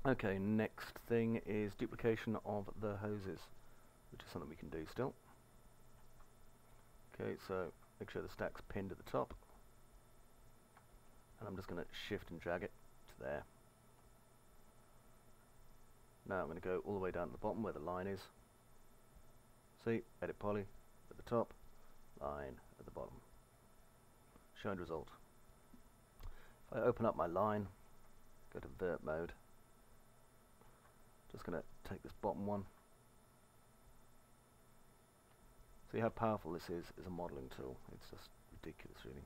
Okay, next thing is duplication of the hoses, which is something we can do still. Okay, so make sure the stack's pinned at the top, and I'm just going to shift and drag it to there. Now I'm going to go all the way down to the bottom where the line is. See, edit poly at the top, line at the bottom. Show end result. If I open up my line, go to vert mode, just going to take this bottom one. See how powerful this is as a modelling tool. It's just ridiculous, really.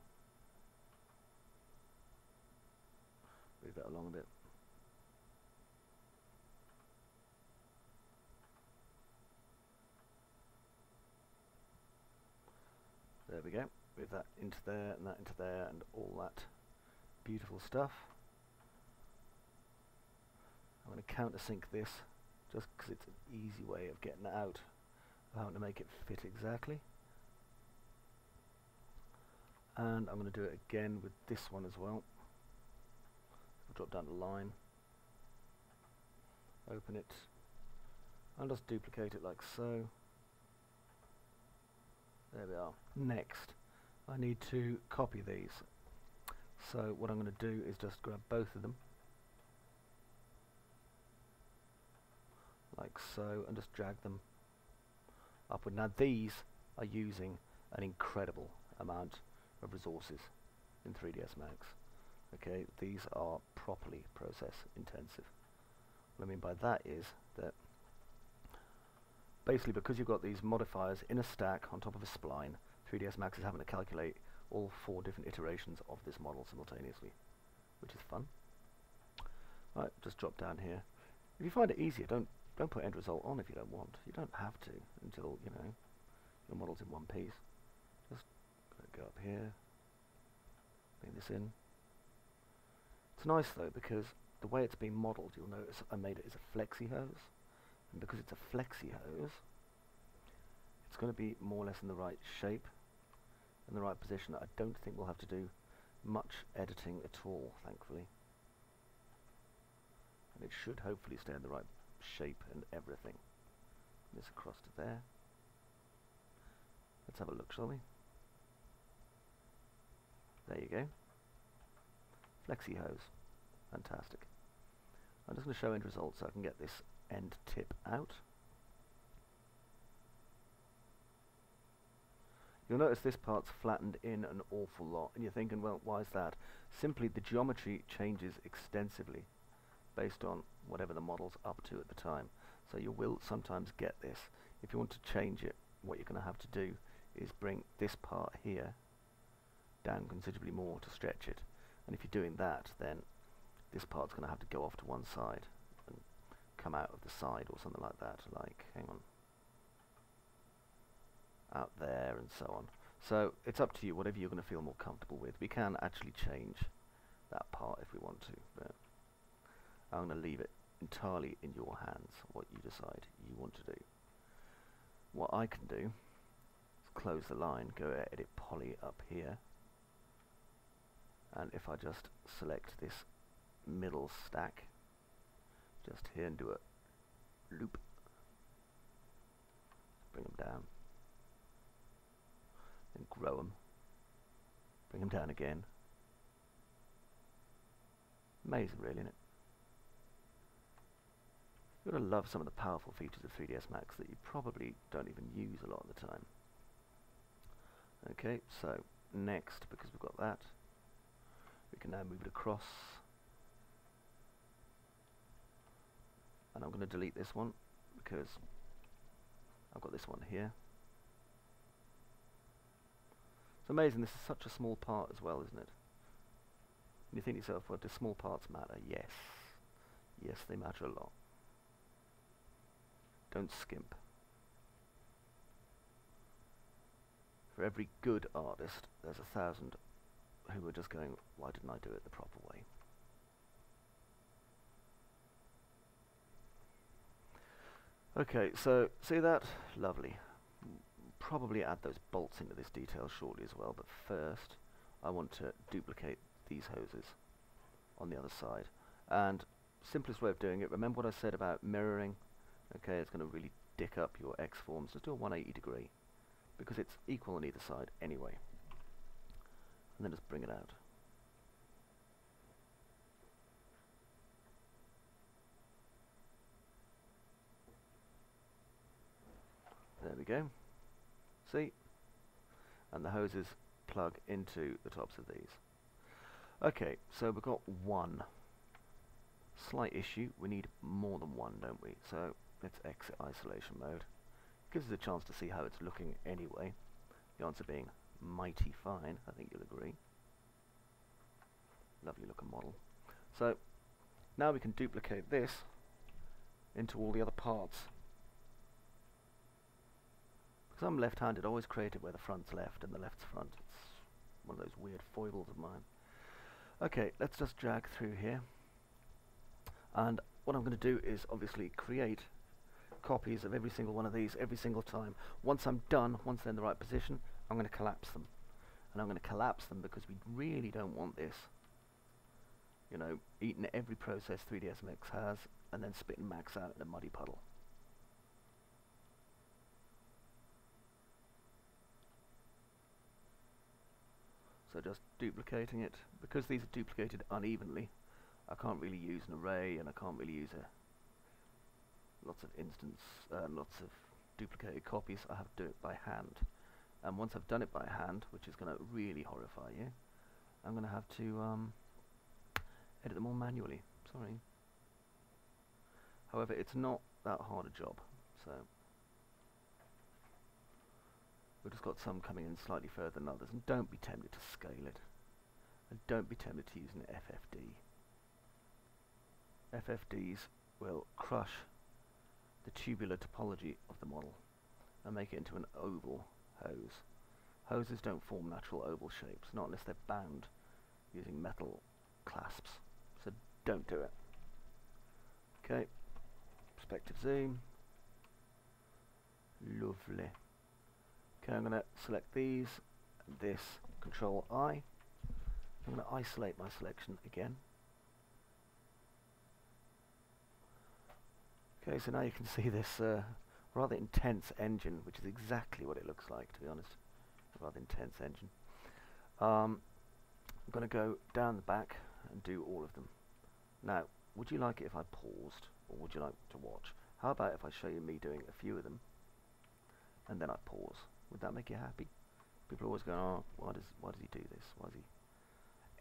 Move that along a bit. There we go. Move that into there and that into there and all that beautiful stuff. I'm going to countersink this just because it's an easy way of getting it out without having to make it fit exactly. And I'm going to do it again with this one as well. I'll drop down the line, open it, and just duplicate it like so. There we are. Next, I need to copy these. So what I'm going to do is just grab both of them, like so, and just drag them upward. Now these are using an incredible amount of resources in 3ds Max. Okay, these are properly process intensive. What I mean by that is that basically, because you've got these modifiers in a stack on top of a spline, 3ds Max is having to calculate all 4 different iterations of this model simultaneously, which is fun. Right, just drop down here. If you find it easier, don't put end result on if you don't want. You don't have to until your model's in one piece. Just go up here, bring this in. It's nice though because the way it's been modelled, you'll notice I made it as a flexi hose. And because it's a flexi hose, it's going to be more or less in the right shape, in the right position. I don't think we'll have to do much editing at all, thankfully. And it should hopefully stay in the right shape and everything. This across to there. Let's have a look, shall we? There you go. Flexi hose. Fantastic. I'm just going to show end result so I can get this end tip out. You'll notice this part's flattened in an awful lot, and you're thinking, well, why is that? Simply the geometry changes extensively based on whatever the model's up to at the time. So you will sometimes get this. If you want to change it, what you're going to have to do is bring this part here down considerably more to stretch it. And if you're doing that, then this part's going to have to go off to one side and come out of the side or something like that, like, hang on, out there and so on. So it's up to you, whatever you're going to feel more comfortable with. We can actually change that part if we want to, but I'm going to leave it entirely in your hands, what you decide you want to do. What I can do is close the line, go edit poly up here, and if I just select this middle stack just here and do a loop, bring them down, then grow them, bring them down again. Amazing, really, isn't it? You've got to love some of the powerful features of 3ds Max that you probably don't even use a lot of the time. Okay, so next, because we've got that, we can now move it across. And I'm going to delete this one because I've got this one here. It's amazing, this is such a small part as well, isn't it? And you think to yourself, well, do small parts matter? Yes. Yes, they matter a lot. Don't skimp. For every good artist, there's 1,000 who are just going, why didn't I do it the proper way? Okay, so see that? Lovely. Probably add those bolts into this detail shortly as well, but first I want to duplicate these hoses on the other side. And simplest way of doing it, remember what I said about mirroring? Okay, it's going to really dick up your X-forms. Just do a 180 degree, because it's equal on either side anyway. And then just bring it out. There we go. See? And the hoses plug into the tops of these. Okay, so we've got one slight issue. We need more than one, don't we? So let's exit isolation mode. Gives us a chance to see how it's looking anyway. The answer being mighty fine, I think you'll agree. Lovely looking model. So now we can duplicate this into all the other parts. Because I'm left-handed, I always create it where the front's left and the left's front. It's one of those weird foibles of mine. Okay, let's just drag through here. And what I'm going to do is obviously create copies of every single one of these every single time. Once I'm done, once they're in the right position, I'm going to collapse them. And I'm going to collapse them because we really don't want this, you know, eating every process 3ds Max has and then spitting Max out in a muddy puddle. So just duplicating it. Because these are duplicated unevenly, I can't really use an array, and I can't really use lots of duplicated copies. I have to do it by hand. And once I've done it by hand, which is going to really horrify you, I'm going to have to edit them all manually. Sorry. However, it's not that hard a job. So we've just got some coming in slightly further than others, and don't be tempted to scale it. And don't be tempted to use an FFD. FFDs will crush the tubular topology of the model and make it into an oval hose. Hoses don't form natural oval shapes, not unless they're bound using metal clasps. So don't do it. Okay, perspective zoom. Lovely. Okay, I'm going to select these, this, Control I. I'm going to isolate my selection again. Okay, so now you can see this rather intense engine, which is exactly what it looks like, to be honest. A rather intense engine. I'm going to go down the back and do all of them. Now, would you like it if I paused, or would you like to watch? How about if I show you me doing a few of them, and then I pause? Would that make you happy? People are always going, oh, why does he do this? Why does he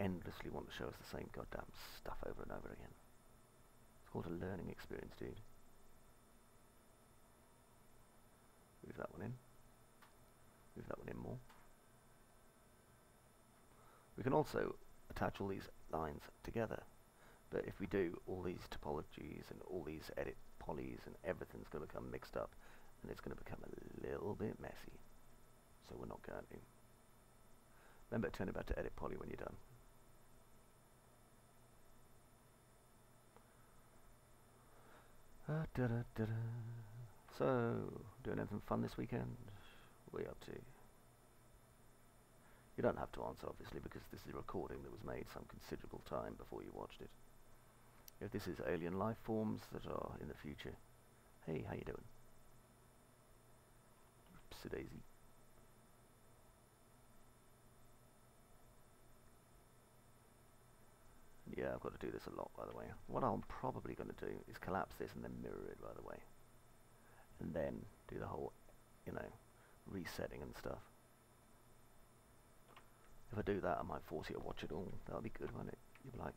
endlessly want to show us the same goddamn stuff over and over again? It's called a learning experience, dude. Move that one in. Move that one in more. We can also attach all these lines together. But if we do, all these topologies and all these edit polys and everything's going to become mixed up, and it's going to become a little bit messy. So we're not going to. Remember, turn it back to edit poly when you're done. So, doing anything fun this weekend? What are you up to? You don't have to answer, obviously, because this is a recording that was made some considerable time before you watched it. If this is alien life forms that are in the future, hey, how you doing? Daisy. Yeah, I've got to do this a lot, by the way. What I'm probably going to do is collapse this and then mirror it, by the way. And then do the whole, you know, resetting and stuff. If I do that, I might force you to watch it all. That'll be good, won't it? You'll be like,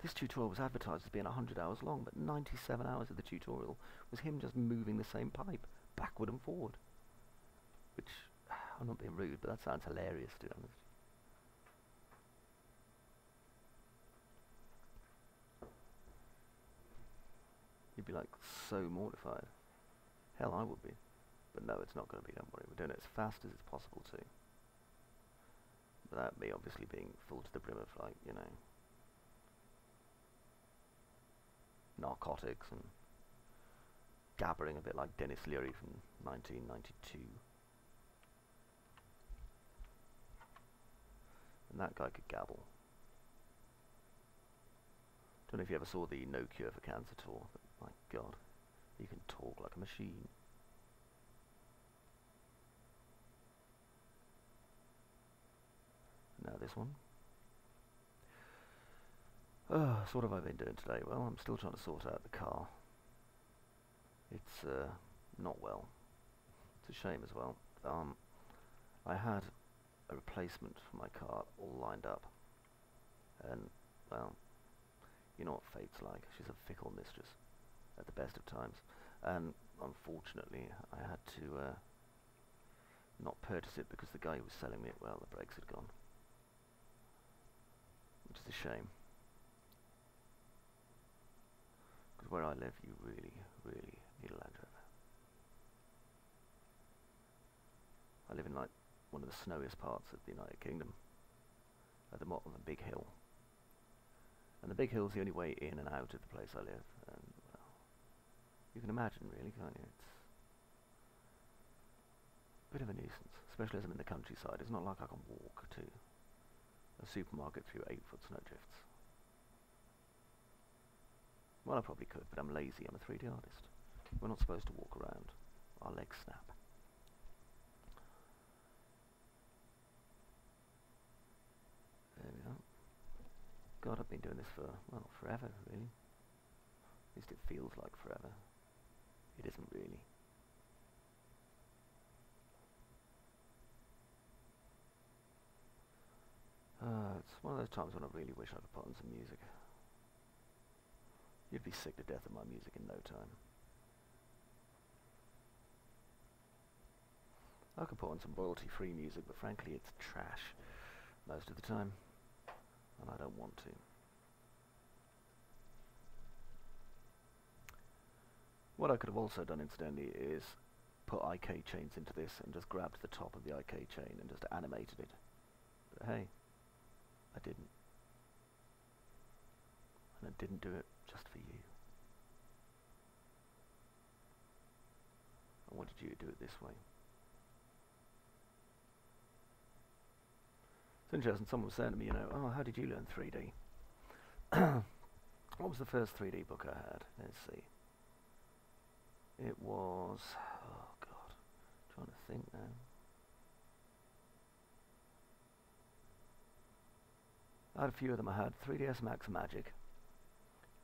this tutorial was advertised as being 100 hours long, but 97 hours of the tutorial was him just moving the same pipe, backward and forward. Which, I'm not being rude, but that sounds hilarious, to be honest. You'd be like so mortified. Hell, I would be. But no, it's not going to be, don't worry. We're doing it as fast as it's possible to. Without me obviously being full to the brim of, like, you know, narcotics and gabbering a bit like Dennis Leary from 1992. And that guy could gabble. Don't know if you ever saw the No Cure for Cancer tour, but my God, he can talk like a machine. Now this one. So what have I been doing today? Well, I'm still trying to sort out the car. It's not well. It's a shame as well. I had a replacement for my car all lined up, and well, you know what fate's like. She's a fickle mistress at the best of times, and unfortunately I had to not purchase it because the guy who was selling me it, well, the brakes had gone, which is a shame. Because where I live, you really, really need a Land Rover. I live in like one of the snowiest parts of the United Kingdom, at the bottom of a big hill. And the big hill's the only way in and out of the place I live. And well, you can imagine, really, can't you? It's a bit of a nuisance, especially as I'm in the countryside. It's not like I can walk to a supermarket through 8-foot snowdrifts. Well, I probably could, but I'm lazy. I'm a 3D artist. We're not supposed to walk around. Our legs snap. There we are. God, I've been doing this for, well, forever, really. At least it feels like forever. It isn't really. It's one of those times when I really wish I could put on some music. You'd be sick to death of my music in no time. I could put on some royalty-free music, but frankly it's trash most of the time, and I don't want to. What I could have also done incidentally is put IK chains into this and just grabbed the top of the IK chain and just animated it. But hey, I didn't. And I didn't do it just for you. I wanted you to do it this way. It's interesting, someone was saying to me, you know, oh, how did you learn 3D? What was the first 3D book I had? Let's see. It was, oh God, I'm trying to think now. I had a few of them. I had 3ds Max Magic,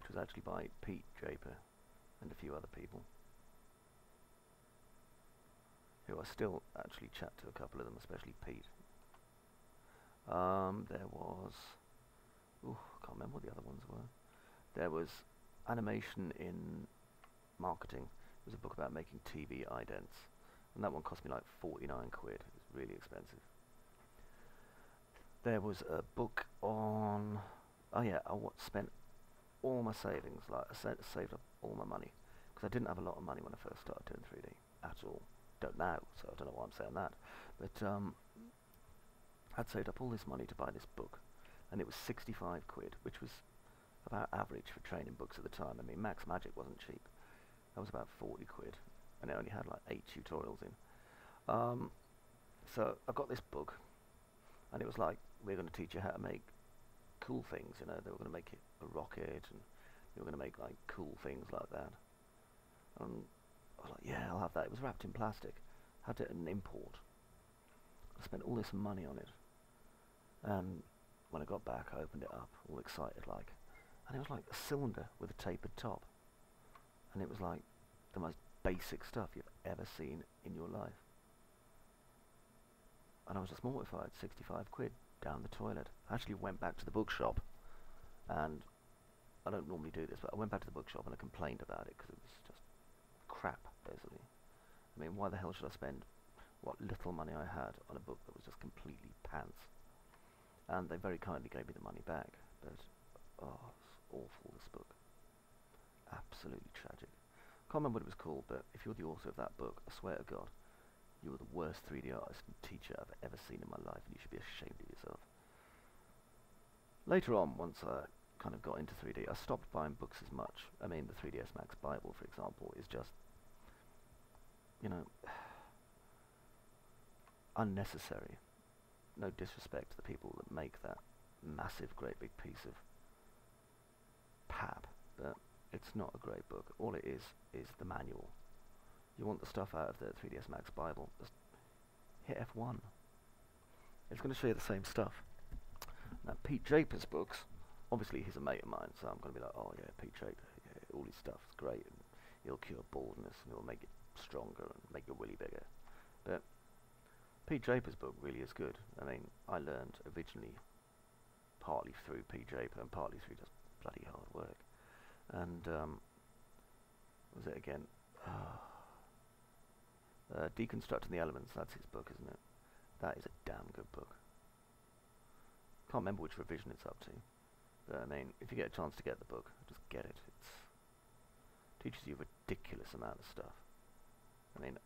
which was actually by Pete Draper and a few other people, who I still actually chat to a couple of them, especially Pete. There was, I can't remember what the other ones were. There was Animation in Marketing. It was a book about making TV idents, and that one cost me like 49 quid. It was really expensive. There was a book on, oh yeah, I spent all my savings, like I saved up all my money, because I didn't have a lot of money when I first started doing 3D at all. Don't now, so I don't know why I'm saying that. But I'd saved up all this money to buy this book, and it was 65 quid, which was about average for training books at the time. I mean, Max Magic wasn't cheap. That was about 40 quid, and it only had like 8 tutorials in. So I got this book, and it was like, we're going to teach you how to make cool things, you know. They were going to make it a rocket, and they were going to make like cool things like that. And I was like, yeah, I'll have that. It was wrapped in plastic. Had it an import. I spent all this money on it, and when I got back, I opened it up, all excited like, and it was like a cylinder with a tapered top, and it was like the most basic stuff you've ever seen in your life. And I was just mortified. 65 quid down the toilet. I actually went back to the bookshop, and I don't normally do this, but I went back to the bookshop and I complained about it because it was just crap, basically. I mean, why the hell should I spend what little money I had on a book that was just completely pants? And they very kindly gave me the money back, but oh, it's awful, this book. Absolutely tragic. Can't remember what it was called, but if you're the author of that book, I swear to God, you were the worst 3D artist and teacher I've ever seen in my life, and you should be ashamed of yourself. Later on, once I kind of got into 3D, I stopped buying books as much. I mean, the 3ds Max Bible, for example, is just, you know, unnecessary. No disrespect to the people that make that massive, great big piece of pap, but it's not a great book. All it is the manual. You want the stuff out of the 3ds Max Bible, just hit F1. It's going to show you the same stuff. Now, Pete Japer's books, obviously he's a mate of mine, so I'm going to be like, oh yeah, Pete Japer, yeah, all his stuff's great, and he'll cure baldness, and he'll make it stronger, and make your willy bigger. But Pete Japer's book really is good. I mean, I learned originally partly through Pete Japer, and partly through just bloody hard work. And, what was it again? Deconstructing the Elements, that's his book, isn't it? That is a damn good book. Can't remember which revision it's up to, but I mean, if you get a chance to get the book, just get it. It teaches you a ridiculous amount of stuff. I mean,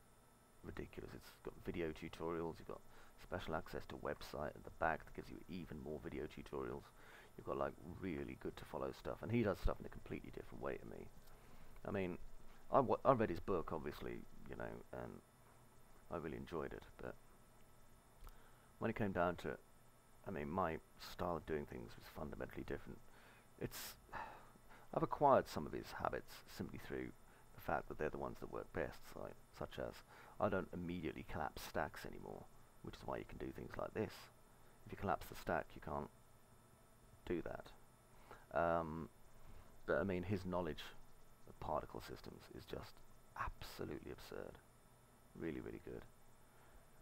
ridiculous. It's got video tutorials, you've got special access to website at the back that gives you even more video tutorials. You've got like really good to follow stuff, and he does stuff in a completely different way to me. I mean, I read his book, obviously, you know, and I really enjoyed it, but when it came down to it, I mean, my style of doing things was fundamentally different. I've acquired some of his habits simply through the fact that they're the ones that work best, such as I don't immediately collapse stacks anymore, which is why you can do things like this. If you collapse the stack, you can't do that. But I mean, his knowledge of particle systems is just absolutely absurd. Really, really good.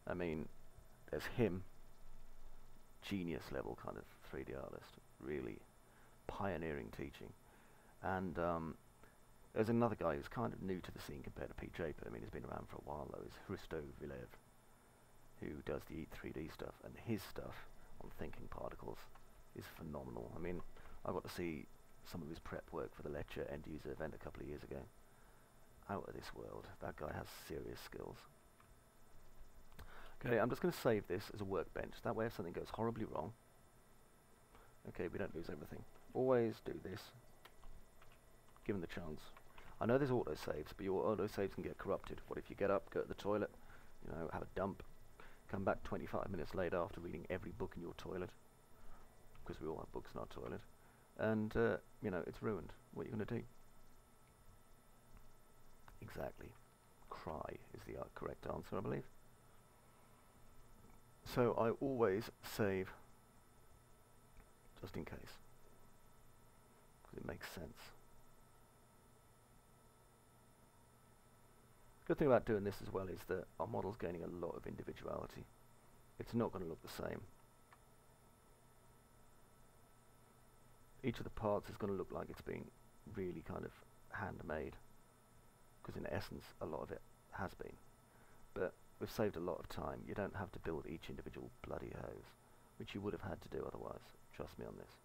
I mean, there's him, genius level kind of 3D artist, really pioneering teaching. And there's another guy who's kind of new to the scene compared to Pete Japer. I mean, he's been around for a while though, is Hristo Vilev, who does the Eat 3D stuff, and his stuff on thinking particles is phenomenal. I mean, I got to see some of his prep work for the lecture end user event a couple of years ago. Out of this world. That guy has serious skills. Okay, I'm just going to save this as a workbench. That way if something goes horribly wrong, okay, we don't lose everything. Always do this, given the chance. I know there's autosaves, but your autosaves can get corrupted. What if you get up, go to the toilet, you know, have a dump, come back 25 minutes later after reading every book in your toilet, because we all have books in our toilet, and, you know, it's ruined. What are you going to do? Exactly. Cry is the correct answer, I believe. So I always save, just in case, because it makes sense. Good thing about doing this as well is that our model's gaining a lot of individuality. It's not going to look the same. Each of the parts is going to look like it's been really kind of handmade, because in essence a lot of it has been. But we've saved a lot of time. You don't have to build each individual bloody hose, which you would have had to do otherwise. Trust me on this.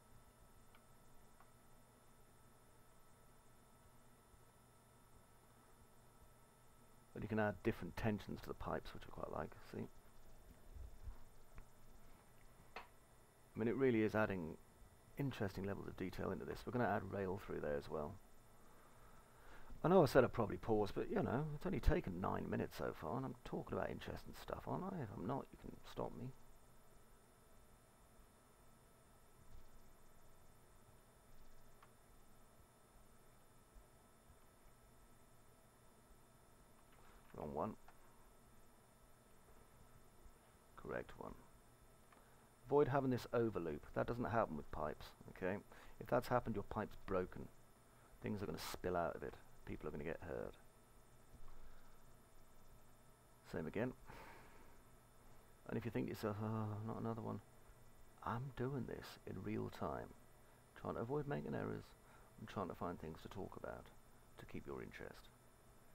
But you can add different tensions to the pipes, which I quite like, see? I mean, it really is adding interesting levels of detail into this. We're going to add rail through there as well. I know I said I'd probably pause, but you know, it's only taken 9 minutes so far, and I'm talking about interesting stuff, aren't I? If I'm not, you can stop me. Wrong one. Correct one. Avoid having this overloop. That doesn't happen with pipes, okay? If that's happened, your pipe's broken. Things are going to spill out of it. People are going to get hurt. Same again. And if you think to yourself, oh, not another one, I'm doing this in real time, trying to avoid making errors. I'm trying to find things to talk about to keep your interest.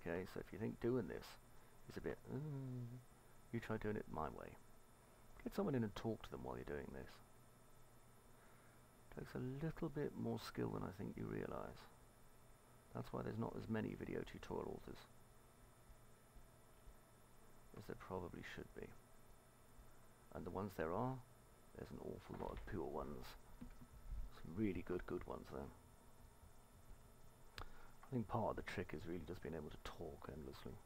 Okay, so if you think doing this is a bit, you try doing it my way. Get someone in and talk to them while you're doing this. Takes a little bit more skill than I think you realise. That's why there's not as many video tutorials as there probably should be. And the ones there are, there's an awful lot of pure ones. Some really good ones though. I think part of the trick is really just being able to talk endlessly.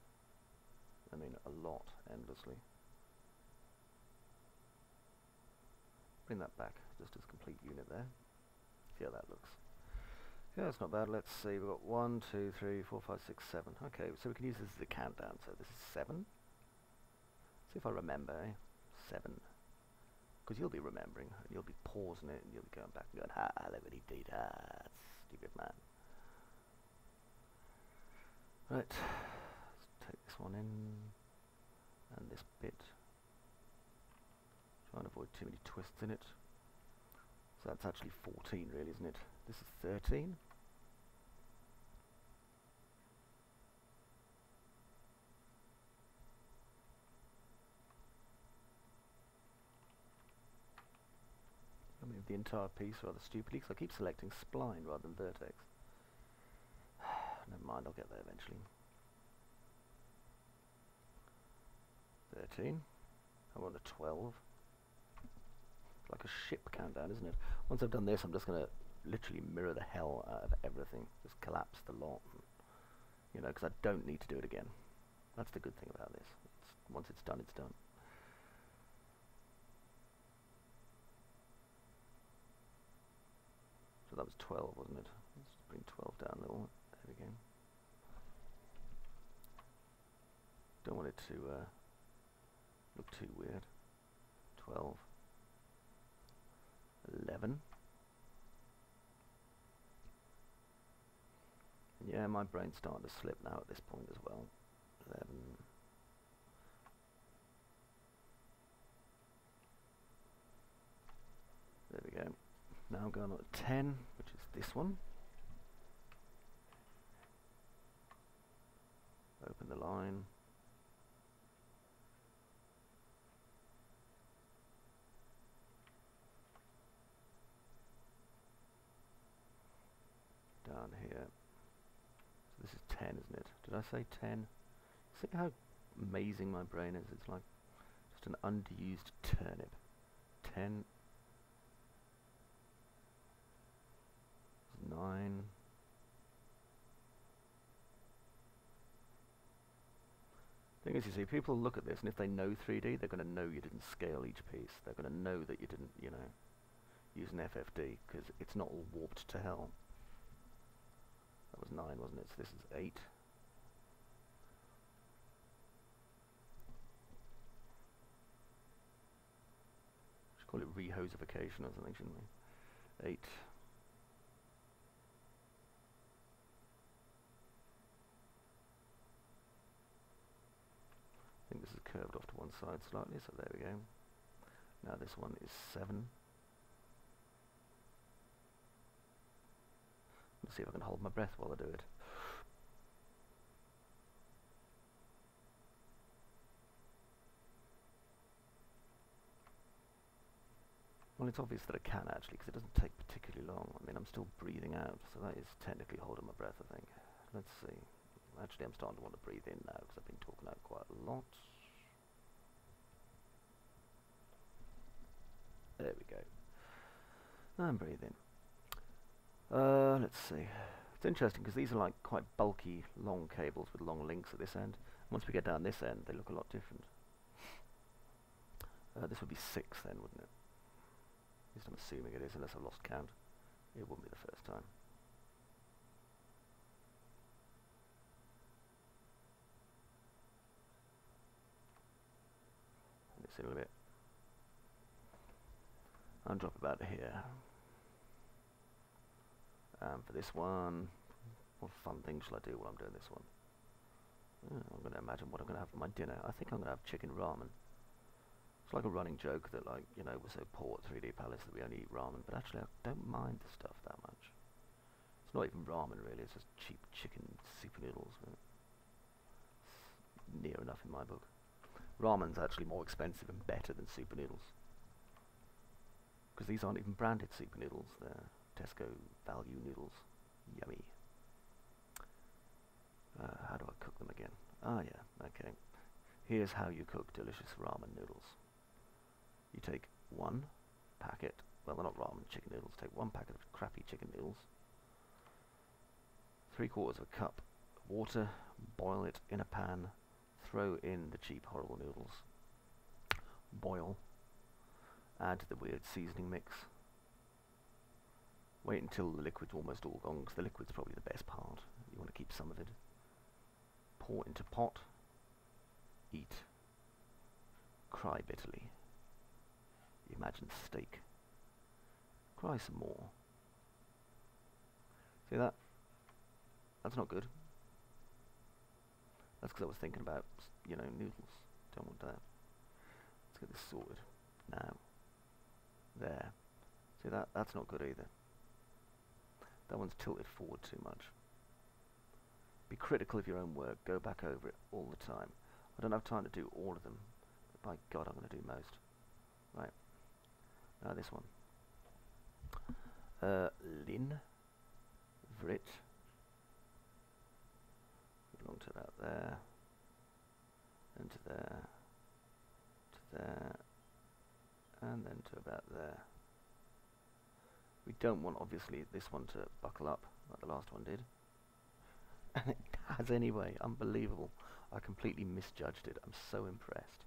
I mean, a lot endlessly. Bring that back just as a complete unit there. See how that looks. Okay, that's not bad. Let's see. We've got 1, 2, 3, 4, 5, 6, 7. Okay, so we can use this as a countdown. So this is 7. See if I remember. 7. Because you'll be remembering, and you'll be pausing it, and you'll be going back and going, ha, look what he did, stupid man. Right, let's take this one in, and this bit. Try and avoid too many twists in it. So that's actually 14 really, isn't it? This is 13. I move the entire piece rather stupidly because I keep selecting spline rather than vertex. Never mind, I'll get there eventually. 13. I'm on a 12. It's like a ship countdown, isn't it? Once I've done this, I'm just going to literally mirror the hell out of everything. Just collapse the lot. You know, because I don't need to do it again. That's the good thing about this. Once it's done, it's done. So that was 12, wasn't it? Let's bring 12 down a little. There we go. Don't want it to look too weird. 12. 11. Yeah, my brain's starting to slip now at this point as well. 11. There we go. Now I'm going on to 10, which is this one. Open the line. Down here. So this is 10, isn't it? Did I say 10? See how amazing my brain is? It's like just an underused turnip. 10. 9. Thing is, you see, people look at this, and if they know 3D, they're going to know you didn't scale each piece. They're going to know that you didn't, you know, use an FFD, because it's not all warped to hell. That was 9, wasn't it? So this is 8. Should call it rehosification or something, shouldn't we? 8. I think this is curved off to one side slightly, so there we go. Now this one is 7. Let's see if I can hold my breath while I do it. Well, it's obvious that I can actually, because it doesn't take particularly long. I mean, I'm still breathing out, so that is technically holding my breath, I think. Let's see. Actually, I'm starting to want to breathe in now, because I've been talking out quite a lot. There we go. And breathe in. Let's see. It's interesting, because these are like quite bulky, long cables with long links at this end. Once we get down this end, they look a lot different. This would be 6 then, wouldn't it? At least I'm assuming it is, unless I've lost count. It wouldn't be the first time. This in a little bit. I'll drop about here. For this one, what fun thing shall I do while I'm doing this one? I'm going to imagine what I'm going to have for my dinner. I think I'm going to have chicken ramen. It's like a running joke that, like, you know, we're so poor at 3D Palace that we only eat ramen, but actually I don't mind the stuff that much. It's not even ramen really, it's just cheap chicken super noodles. It's near enough in my book. Ramen's actually more expensive and better than super noodles. Because these aren't even branded super noodles, they're Tesco value noodles. Yummy. How do I cook them again? Ah yeah, okay. Here's how you cook delicious ramen noodles. You take 1 packet, well they're not ramen, chicken noodles, take 1 packet of crappy chicken noodles, 3/4 of a cup of water, boil it in a pan, throw in the cheap horrible noodles, boil, add the weird seasoning mix, Wait until the liquid's almost all gone, because the liquid's probably the best part. You want to keep some of it. Pour into pot. Eat. Cry bitterly. Imagine steak. Cry some more. See that? That's not good. That's because I was thinking about, you know, noodles. Don't want that. Let's get this sorted. Now. There. See that? That's not good either. That one's tilted forward too much. Be critical of your own work. Go back over it all the time. I don't have time to do all of them. But by God, I'm going to do most. Right. Now this one. Lin. Vrit. Along to about there. And to there. To there. And then to about there. We don't want, obviously, this one to buckle up like the last one did. And it has anyway. Unbelievable. I completely misjudged it. I'm so impressed.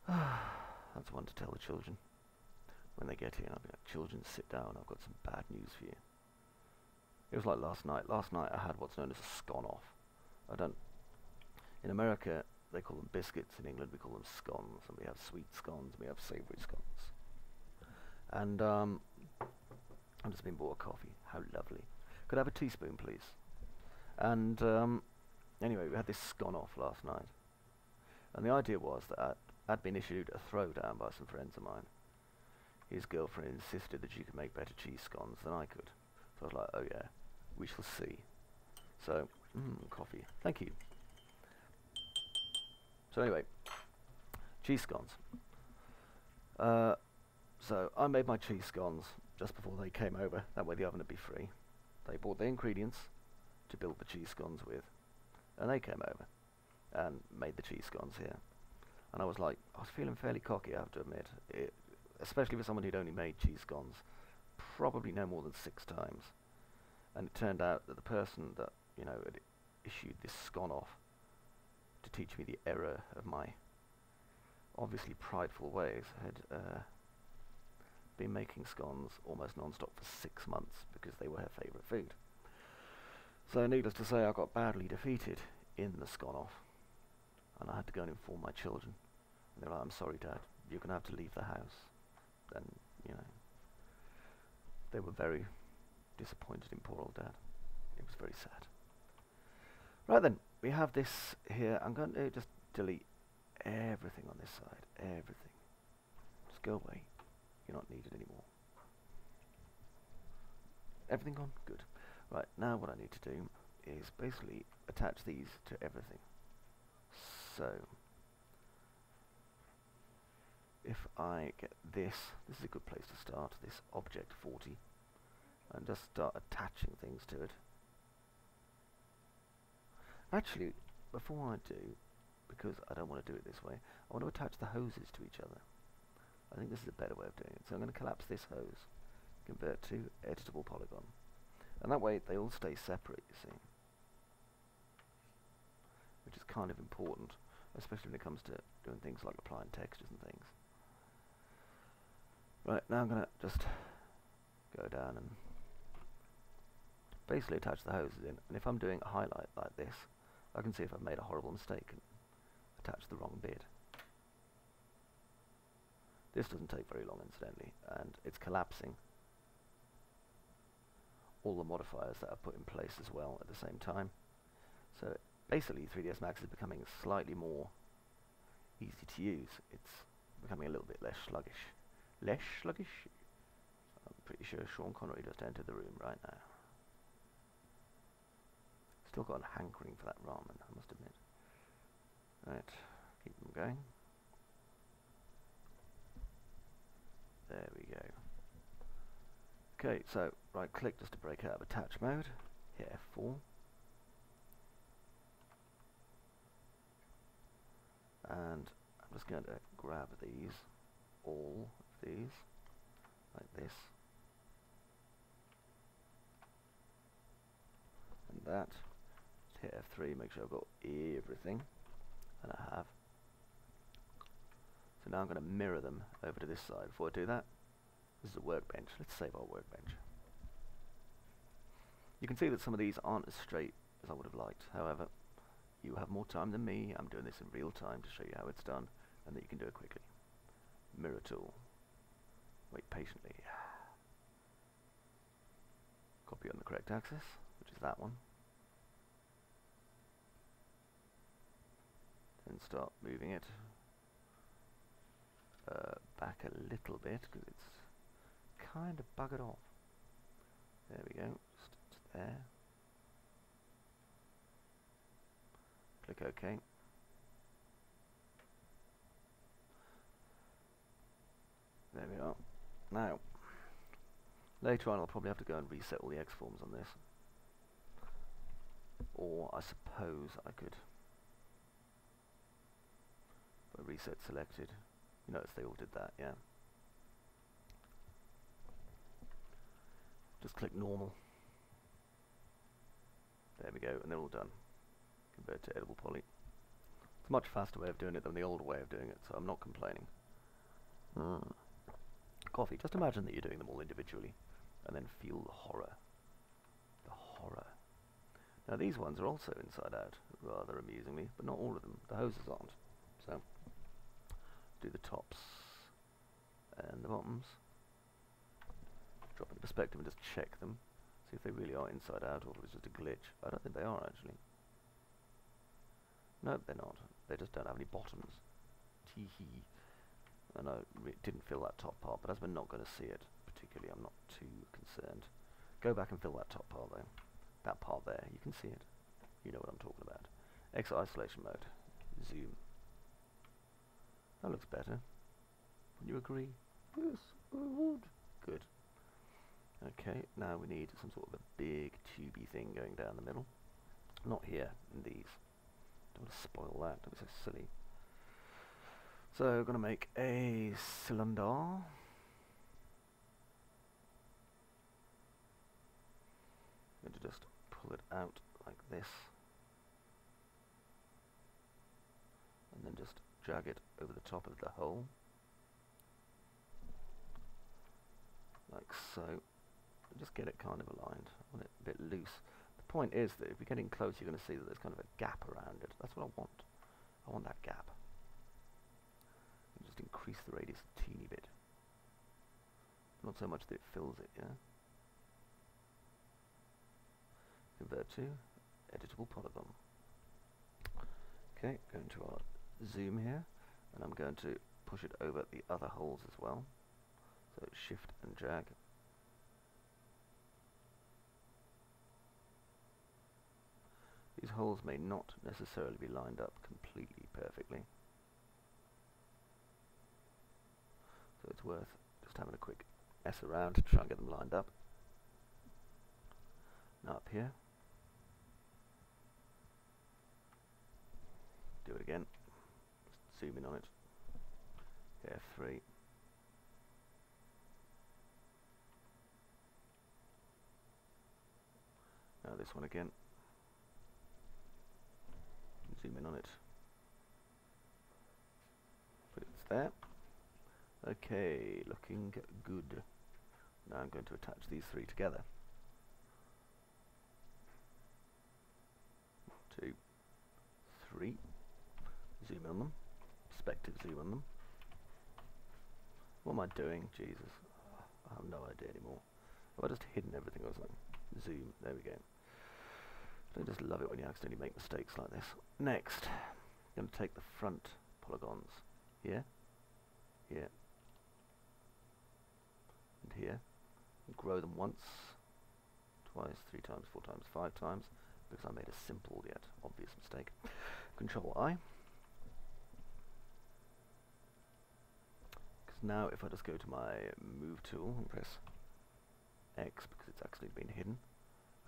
That's one to tell the children. When they get here, I'll be like, children, sit down. I've got some bad news for you. It was like last night. Last night I had what's known as a scone off. In America, they call them biscuits. In England, we call them scones. And we have sweet scones, and we have savoury scones. And I've just been bought a coffee. How lovely. Could I have a teaspoon, please? And anyway, we had this scone off last night. And the idea was that I'd been issued a throwdown by some friends of mine. His girlfriend insisted that she could make better cheese scones than I could. So I was like, oh yeah, we shall see. So, coffee. Thank you. So anyway, cheese scones. So I made my cheese scones just before they came over. That way the oven would be free. They bought the ingredients to build the cheese scones with. And they came over and made the cheese scones here. And I was feeling fairly cocky, I have to admit. Especially for someone who'd only made cheese scones probably no more than 6 times. And it turned out that the person that, you know, had issued this scone off to teach me the error of my obviously prideful ways had been making scones almost non-stop for 6 months because they were her favourite food. So needless to say, I got badly defeated in the scone off, and I had to go and inform my children. And they were like, I'm sorry, Dad, you're going to have to leave the house. And, you know, they were very disappointed in poor old Dad. It was very sad. Right then, we have this here. I'm going to just delete everything on this side. Everything. Just go away. You're not needed anymore. Everything gone? Good. Right, now what I need to do is basically attach these to everything. So, if I get this is a good place to start, this object 40, and just start attaching things to it. Actually, before I do, because I don't want to do it this way, I want to attach the hoses to each other. I think this is a better way of doing it. So I'm going to collapse this hose, convert to editable polygon. And that way they all stay separate, you see. Which is kind of important, especially when it comes to doing things like applying textures and things. Right, now I'm going to just go down and basically attach the hoses in. And if I'm doing a highlight like this, I can see if I've made a horrible mistake and attached the wrong bit. This doesn't take very long, incidentally, and it's collapsing all the modifiers that I've put in place as well at the same time. So basically 3ds Max is becoming slightly more easy to use. It's becoming a little bit less sluggish. Less sluggish? I'm pretty sure Sean Connery just entered the room right now. Still got a hankering for that ramen, I must admit. Right, keep them going. There we go. Okay, so right click just to break out of attach mode. Hit F4. And I'm just going to grab these, all of these, like this. And that. Just hit F3, make sure I've got everything. And I have. So now I'm going to mirror them over to this side. Before I do that, This is a workbench. Let's save our workbench. You can see that some of these aren't as straight as I would have liked. However, you have more time than me. I'm doing this in real time to show you how it's done and that you can do it quickly. Mirror tool. Wait patiently. Copy on the correct axis, which is that one. Then start moving it back a little bit because it's kind of buggered off. There we go. Just there. Click OK. There we are. Now, later on I'll probably have to go and reset all the X-forms on this. Or I suppose I could, by reset selected, you notice they all did that, yeah. Just click normal. There we go, and they're all done. Convert to edible poly. It's a much faster way of doing it than the old way of doing it, so I'm not complaining. Coffee. Just imagine that you're doing them all individually, and then feel the horror. The horror. Now these ones are also inside out, rather amusingly, but not all of them. The hoses aren't. So, do the tops and the bottoms. Drop into perspective and just check them. See if they really are inside out or if it's just a glitch. I don't think they are actually. No, they're not. They just don't have any bottoms. Tee-hee. And I didn't fill that top part, but as we're not going to see it particularly, I'm not too concerned. Go back and fill that top part though. That part there, you can see it. You know what I'm talking about. Exit isolation mode. Zoom. That looks better. Would you agree? Yes, I would. Good. Okay, now we need some sort of a big tubey thing going down the middle. Not here, in these. Don't want to spoil that, don't be so silly. So we're going to make a cylinder. I'm going to just pull it out like this. And then just drag it over the top of the hole. Like so. And just get it kind of aligned. I want it a bit loose. The point is that if we get in close, you're going to see that there's kind of a gap around it. That's what I want. I want that gap. And just increase the radius a teeny bit. Not so much that it fills it, yeah? Convert to editable polygon. Okay, going to our zoom here, and I'm going to push it over the other holes as well. So shift and drag. These holes may not necessarily be lined up completely perfectly, so it's worth just having a quick mess around to try and get them lined up. Now up here, do it again, just zoom in on it, F3. Now this one again. Zoom in on it. But it's there. Okay, looking good. Now I'm going to attach these three together. 2, 3. Zoom on them. Perspective zoom on them. What am I doing? Jesus. I have no idea anymore. Have I just hidden everything or something? Zoom. There we go. I just love it when you accidentally make mistakes like this. Next, I'm going to take the front polygons here, here, and here, and grow them once, twice, 3 times, 4 times, 5 times, because I made a simple yet obvious mistake. Control I. Because now if I just go to my move tool and press X, because it's actually been hidden,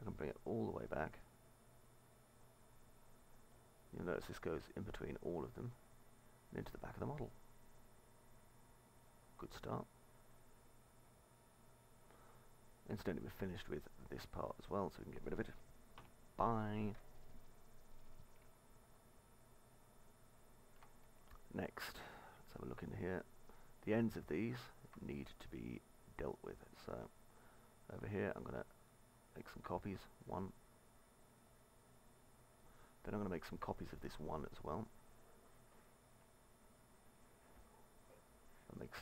I can bring it all the way back. You'll notice this goes in between all of them and into the back of the model. Good start. Incidentally, we're finished with this part as well, so we can get rid of it. Bye. Next, let's have a look in here. The ends of these need to be dealt with. So over here I'm going to make some copies. One. Then I'm going to make some copies of this one as well. That makes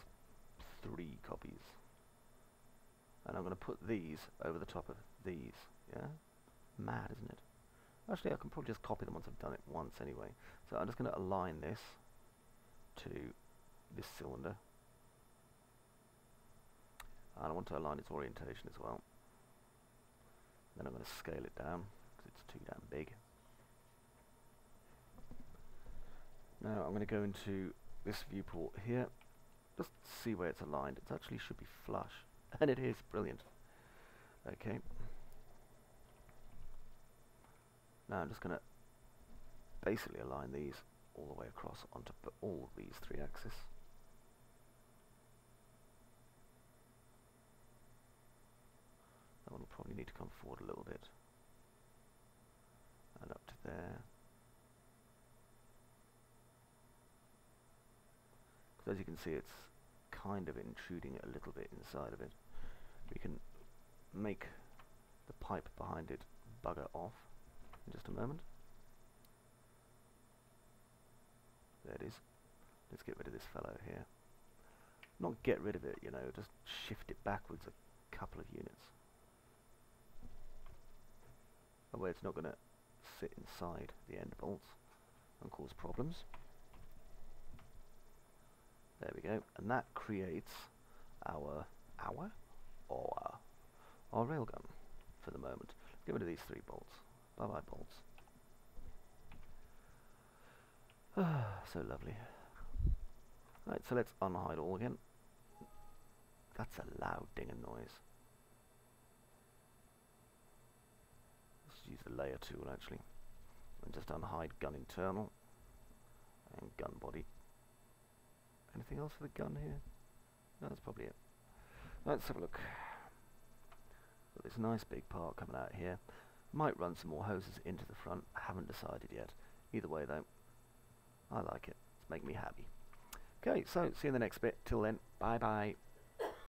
3 copies. And I'm going to put these over the top of these. Yeah? Mad, isn't it? Actually, I can probably just copy them once I've done it once anyway. So I'm just going to align this to this cylinder. And I want to align its orientation as well. Then I'm going to scale it down because it's too damn big. Now I'm going to go into this viewport here. Just see where it's aligned. It actually should be flush. And it is. Brilliant. Okay. Now I'm just going to basically align these all the way across onto all of these 3 axes. That one will probably need to come forward a little bit. And up to there. Because as you can see, it's kind of intruding a little bit inside of it. We can make the pipe behind it bugger off in just a moment. There it is. Let's get rid of this fellow here. Not get rid of it, you know, just shift it backwards a couple of units. That way it's not going to sit inside the end bolts and cause problems. There we go, and that creates our railgun for the moment. Get rid of these 3 bolts. Bye bye bolts. So lovely. Right, so let's unhide all again. That's a loud dinging noise. Let's use the layer tool actually. And just unhide gun internal and gun body. Anything else for the gun here? No, that's probably it. Let's have a look. Got this nice big part coming out here. Might run some more hoses into the front. Haven't decided yet. Either way though, I like it. It's making me happy. Okay, so see you in the next bit. Till then, bye bye.